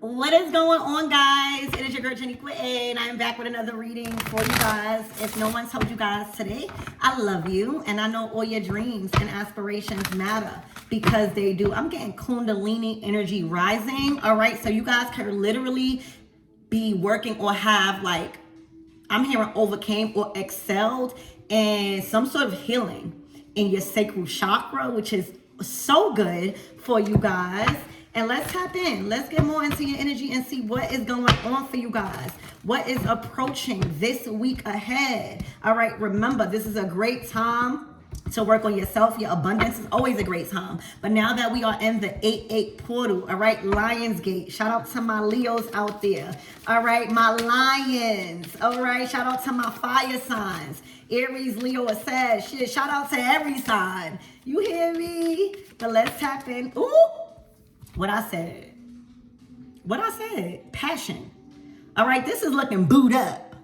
What is going on, guys? It is your girl Jenny Quay, and I am back with another reading for you guys. If no one told you guys today, I love you, and I know all your dreams and aspirations matter because they do. I'm getting Kundalini energy rising. All right, so you guys can literally be working or have like, I'm hearing overcame or excelled in some sort of healing in your sacral chakra, which is so good for you guys. And let's tap in. Let's get more into your energy and see what is going on for you guys. What is approaching this week ahead. All right, remember, this is a great time to work on yourself. Your abundance is always a great time. But now that we are in the 8-8 portal, all right, Lionsgate. Shout out to my Leos out there. All right, my Lions. All right, shout out to my fire signs. Aries, Leo, or Sag. Shit, shout out to every sign. You hear me? But let's tap in. Ooh. What I said, passion. All right, this is looking booed up.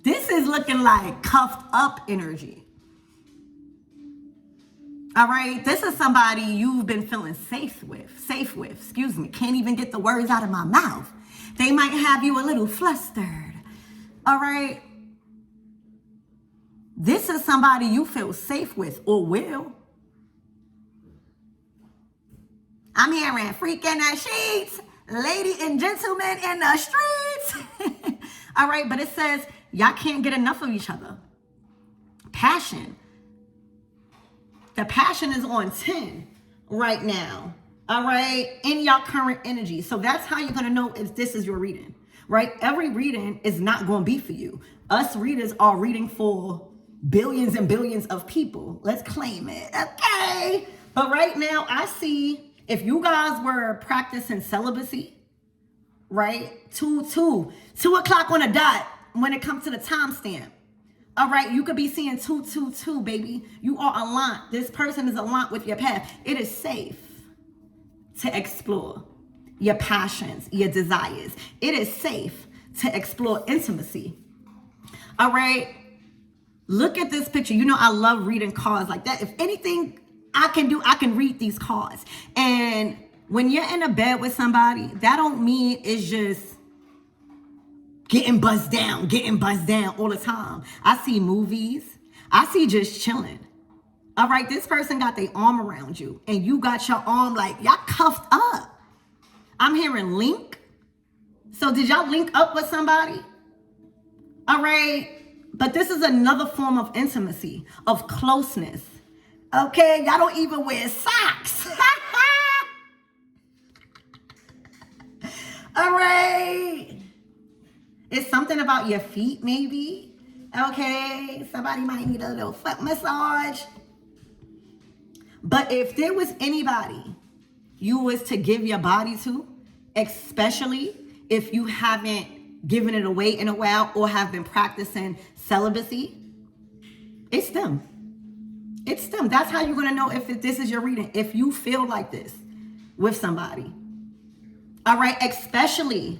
This is looking like cuffed up energy. All right, this is somebody you've been feeling safe with, can't even get the words out of my mouth. They might have you a little flustered. All right, this is somebody you feel safe with or will. I'm hearing freak in the sheets, lady and gentlemen in the streets. All right, but it says y'all can't get enough of each other. Passion. The passion is on 10 right now. All right, in your current energy. So that's how you're going to know if this is your reading, right? Every reading is not going to be for you. Us readers are reading for billions and billions of people. Let's claim it, okay? But right now, I see... if you guys were practicing celibacy, right? 2 o'clock on a dot when it comes to the timestamp. All right, you could be seeing 222, baby. You are aligned. This person is aligned with your path. It is safe to explore your passions, your desires. It is safe to explore intimacy. All right, look at this picture. You know I love reading cards like that. If anything I can read these cards. And when you're in a bed with somebody, that don't mean it's just getting buzzed down all the time. I see movies. I see just chilling. All right, this person got their arm around you and you got your arm like, y'all cuffed up. I'm hearing link. So did y'all link up with somebody? All right, but this is another form of intimacy, of closeness. Okay, y'all don't even wear socks. All right. It's something about your feet, maybe. Okay, somebody might need a little foot massage. But if there was anybody you was to give your body to, especially if you haven't given it away in a while or have been practicing celibacy, it's them. It's them. That's how you're going to know if this is your reading. If you feel like this with somebody. All right. Especially,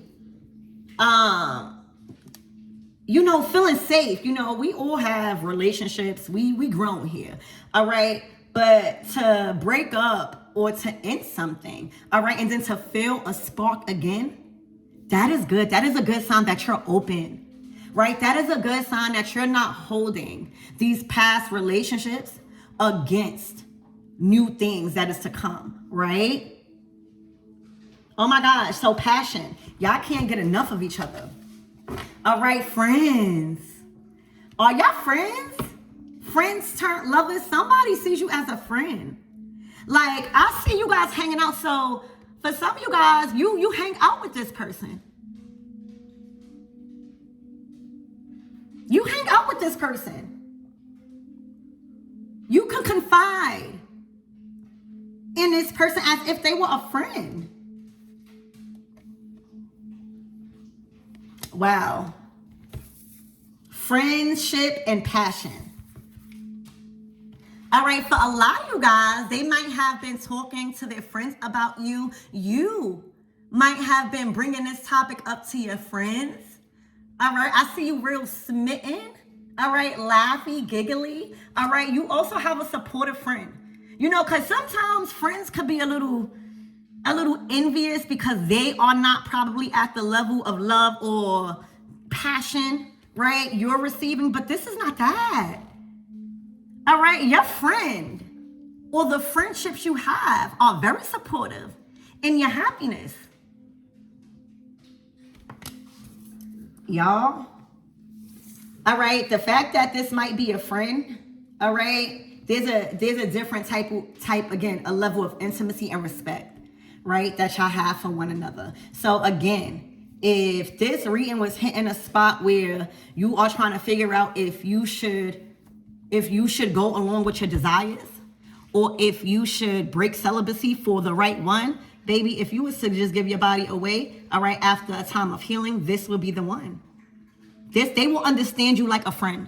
feeling safe. We all have relationships. We grown here. All right. But to break up or to end something. All right. And then to feel a spark again. That is good. That is a good sign that you're open. Right. That is a good sign that you're not holding these past relationships against new things that is to come, right? Oh my gosh, so passion. Y'all can't get enough of each other. All right, friends. Are y'all friends? Friends turn lovers. Somebody sees you as a friend. Like, I see you guys hanging out. So for some of you guys, you hang out with this person. You hang out with this person. You can confide in this person as if they were a friend. Wow. Friendship and passion. All right, for a lot of you guys, they might have been talking to their friends about you. You might have been bringing this topic up to your friends. All right, I see you real smitten. All right, laughy, giggly. All right, you also have a supportive friend. Because sometimes friends could be a little a little envious because they are not probably at the level of love or passion, right? You're receiving, but this is not that. All right, your friend or the friendships you have are very supportive in your happiness. Y'all, all right, the fact that this might be a friend, all right, there's a different type again, a level of intimacy and respect, right, that y'all have for one another. So again, if this reading was hitting a spot where you are trying to figure out if you should go along with your desires, or if you should break celibacy for the right one, baby, if you was to just give your body away, all right, after a time of healing, this will be the one. They will understand you like a friend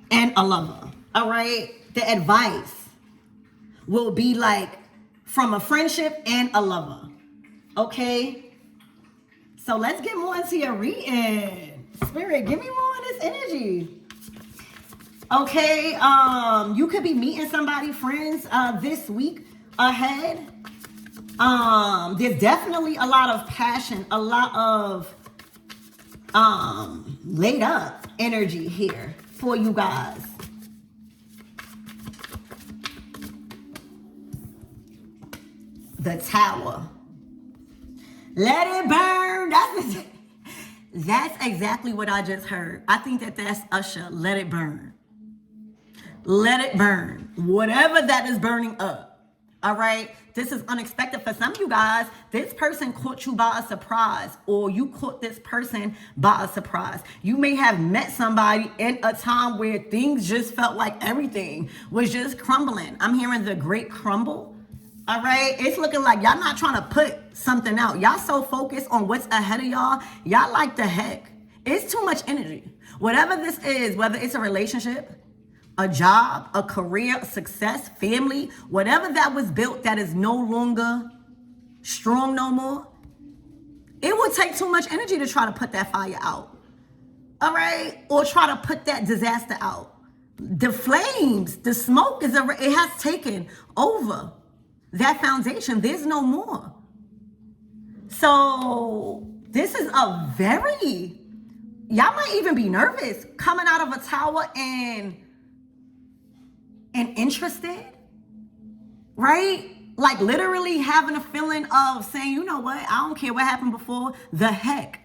and a lover, all right? The advice will be like from a friendship and a lover, okay? So let's get more into your reading. Spirit, give me more of this energy. Okay, you could be meeting somebody, friends, this week ahead. There's definitely a lot of passion, a lot of laid up energy here for you guys. The Tower. Let it burn. That's exactly what I just heard. I think that's Usher. Let it burn. Let it burn. Whatever that is burning up. All right. This is unexpected for some of you guys. This person caught you by a surprise, or you caught this person by a surprise. You may have met somebody in a time where things just felt like everything was just crumbling. I'm hearing the great crumble. All right. It's looking like y'all not trying to put something out. Y'all so focused on what's ahead of y'all. Y'all like the heck. It's too much energy. Whatever this is, whether it's a relationship, a job, a career, success, family, whatever that was built that is no longer strong no more, it would take too much energy to try to put that fire out. All right? Or try to put that disaster out. The flames, the smoke, it has taken over that foundation. There's no more. So this is a very, y'all might even be nervous coming out of a tower and interested, right? Like literally having a feeling of saying, you know what, I don't care what happened before, the heck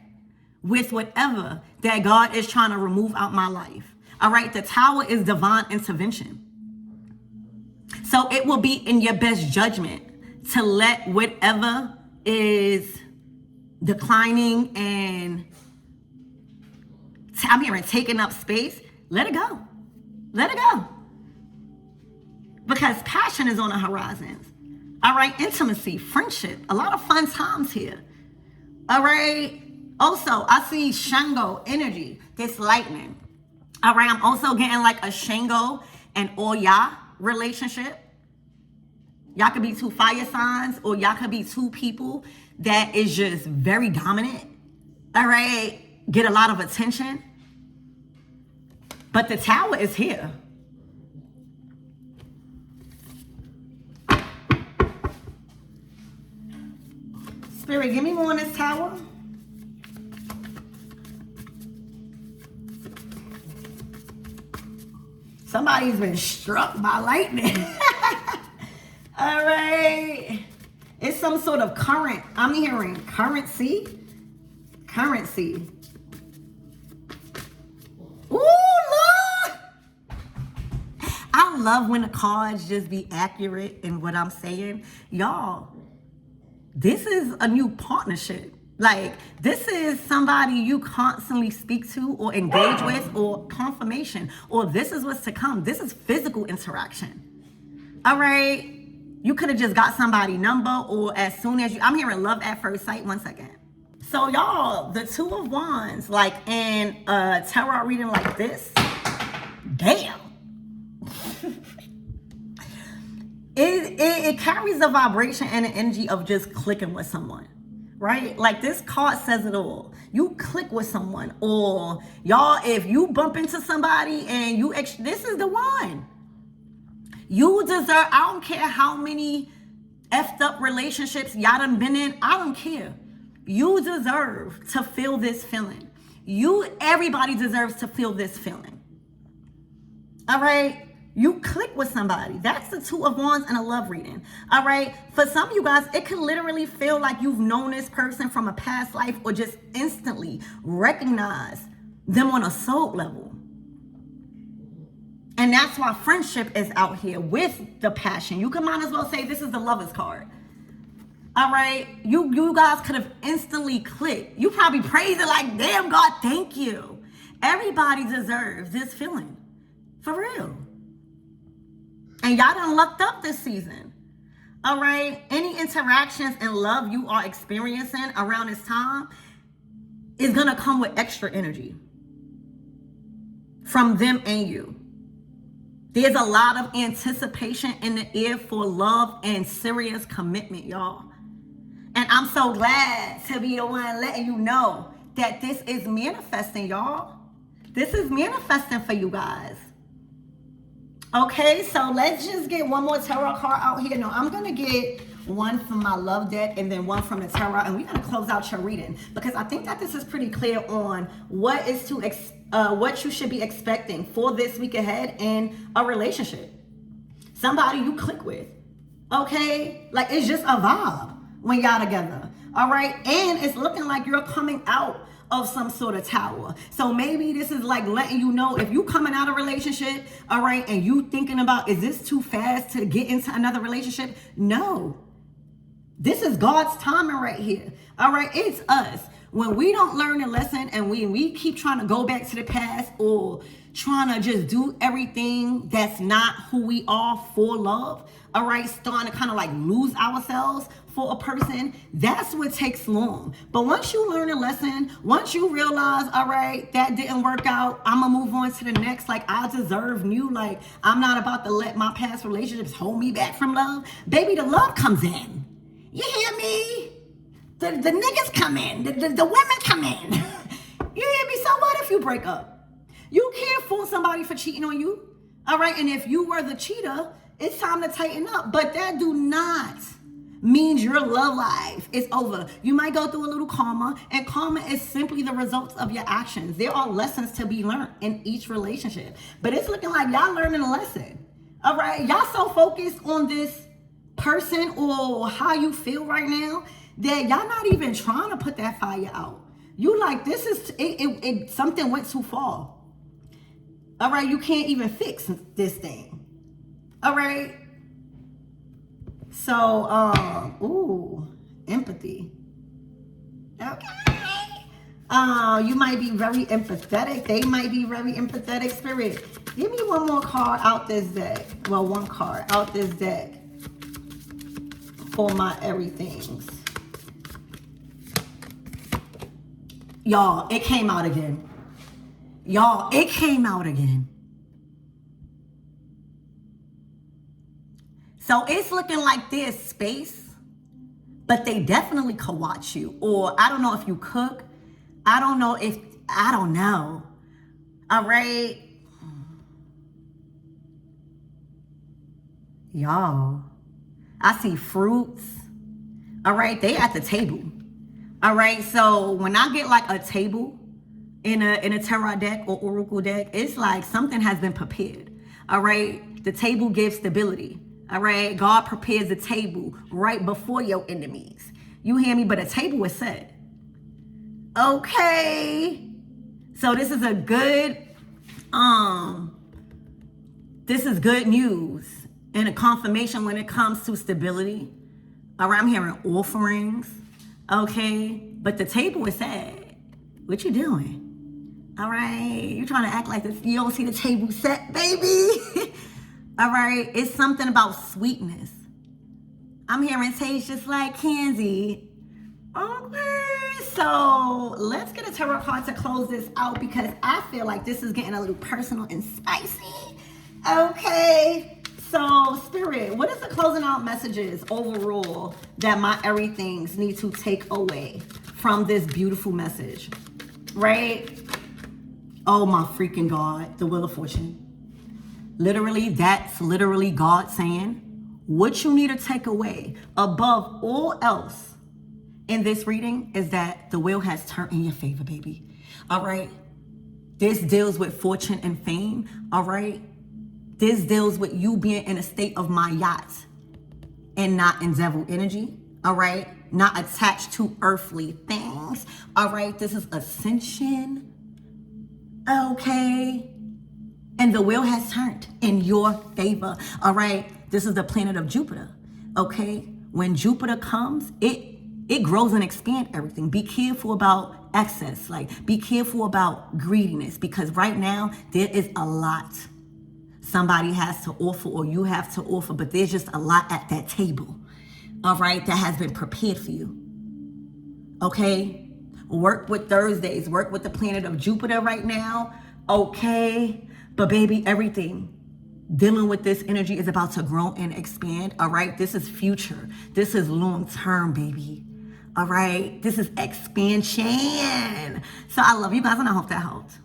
with whatever that God is trying to remove out my life. All right, the Tower is divine intervention. So it will be in your best judgment to let whatever is declining and I'm hearing taking up space, let it go. Let it go. Because passion is on the horizons. All right, intimacy, friendship, a lot of fun times here. All right. Also, I see Shango energy, this lightning. All right, I'm also getting like a Shango and Oya relationship. Y'all could be two fire signs, or y'all could be two people that is just very dominant. All right, get a lot of attention. But the Tower is here. Spirit, give me more on this Tower. Somebody's been struck by lightning. All right. It's some sort of current. I'm hearing currency. Currency. Ooh, look. I love when the cards just be accurate in what I'm saying. Y'all, this is a new partnership. Like, this is somebody you constantly speak to or engage with, or confirmation, or this is what's to come. This is physical interaction. All right. You could have just got somebody's number, or as soon as I'm hearing love at first sight. One second. So y'all, the Two of Wands, like in a tarot reading like this, damn. It carries the vibration and the energy of just clicking with someone, right? Like this card says it all. You click with someone, or y'all, if you bump into somebody and this is the one. You deserve, I don't care how many effed up relationships y'all done been in, I don't care. You deserve to feel this feeling. Everybody deserves to feel this feeling. All right? You click with somebody. That's the Two of Wands in a love reading. All right? For some of you guys, it can literally feel like you've known this person from a past life or just instantly recognize them on a soul level. And that's why friendship is out here with the passion. You can might as well say this is the Lover's card. All right? You guys could have instantly clicked. You probably praised it like, damn, God, thank you. Everybody deserves this feeling. For real. And y'all done lucked up this season. All right? Any interactions and love you are experiencing around this time is going to come with extra energy from them and you. There's a lot of anticipation in the air for love and serious commitment, y'all. And I'm so glad to be the one letting you know that this is manifesting, y'all. This is manifesting for you guys. Okay, so let's just get one more tarot card out here. No, I'm going to get one from my love deck and then one from the tarot. And we're going to close out your reading because I think that this is pretty clear on what you should be expecting for this week ahead in a relationship. Somebody you click with. Okay? Like, it's just a vibe when y'all together. All right? And it's looking like you're coming out of some sort of tower. So maybe this is like letting you know if you coming out of a relationship, all right, and you thinking about, is this too fast to get into another relationship? No. This is God's timing right here. All right, it's us. When we don't learn a lesson and we keep trying to go back to the past or trying to just do everything that's not who we are for love, all right, starting to kind of like lose ourselves for a person, that's what takes long. But once you learn a lesson, once you realize, all right, that didn't work out, I'm gonna move on to the next, like I deserve new, like I'm not about to let my past relationships hold me back from love. Baby, the love comes in. You hear me? The niggas come in, the women come in. You hear me? So what if you break up? You can't fool somebody for cheating on you. All right, and if you were the cheater, it's time to tighten up. But that do not means your love life is over. You might go through a little karma, and karma is simply the results of your actions. There are lessons to be learned in each relationship. But it's looking like y'all learning a lesson. All right, y'all so focused on this person or how you feel right now that y'all not even trying to put that fire out. You like, this is, something went too far. All right, you can't even fix this thing. All right. So, empathy. Okay. You might be very empathetic. They might be very empathetic. Spirit, give me one more card out this deck. Well, one card out this deck for my everythings. Y'all, it came out again. Y'all, it came out again. So it's looking like there's space, but they definitely could watch you. Or I don't know if you cook. I don't know. All right. Y'all, I see fruits. All right. They at the table. All right. So when I get like a table in a tarot deck or oracle deck, it's like something has been prepared. All right. The table gives stability. All right, God prepares the table right before your enemies. You hear me? But a table is set. Okay. So this is a good, this is good news and a confirmation when it comes to stability. All right, I'm hearing offerings. Okay, but the table is set. What you doing? All right, you trying to act like this, you don't see the table set, baby. All right, it's something about sweetness. I'm hearing taste just like candy. Okay, so let's get a tarot card to close this out because I feel like this is getting a little personal and spicy. Okay, so Spirit, what is the closing out messages overall that my everythings need to take away from this beautiful message? Right? Oh my freaking God, the Wheel of Fortune. Literally, that's literally God saying, What you need to take away above all else in this reading is that the wheel has turned in your favor, baby. All right. This deals with fortune and fame. All right. This deals with you being in a state of mayat and not in devil energy. All right. Not attached to earthly things. All right. This is ascension. Okay. And the wheel has turned in your favor. All right. This is the planet of Jupiter. Okay. When Jupiter comes, it grows and expands everything. Be careful about excess. Like, be careful about greediness, because right now there is a lot somebody has to offer or you have to offer, but there's just a lot at that table. All right. That has been prepared for you. Okay. Work with Thursdays. Work with the planet of Jupiter right now. Okay. But baby, everything dealing with this energy is about to grow and expand. All right. This is future. This is long term, baby. All right. This is expansion. So I love you guys and I hope that helped.